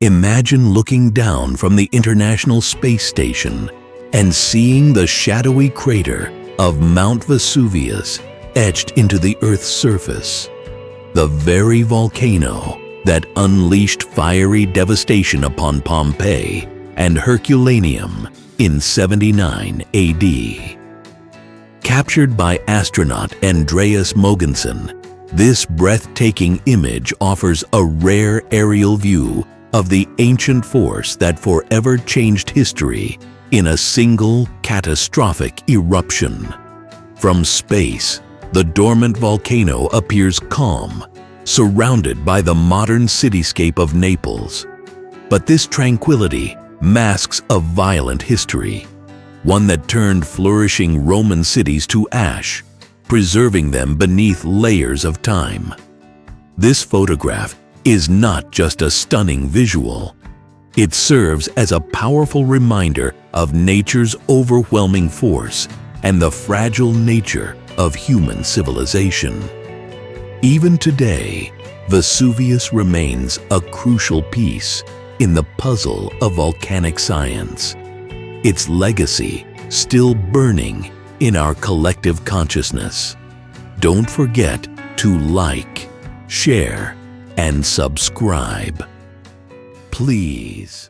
Imagine looking down from the International Space Station and seeing the shadowy crater of Mount Vesuvius etched into the Earth's surface. The very volcano that unleashed fiery devastation upon Pompeii and Herculaneum in 79 AD. Captured by astronaut Andreas Mogensen, this breathtaking image offers a rare aerial view of the ancient force that forever changed history in a single catastrophic eruption. From space, the dormant volcano appears calm, surrounded by the modern cityscape of Naples. But this tranquility masks a violent history, one that turned flourishing Roman cities to ash, preserving them beneath layers of time. This photograph is not just a stunning visual. It serves as a powerful reminder of nature's overwhelming force and the fragile nature of human civilization. Even today, Vesuvius remains a crucial piece in the puzzle of volcanic science, its legacy still burning in our collective consciousness. Don't forget to like, share, and subscribe. Please.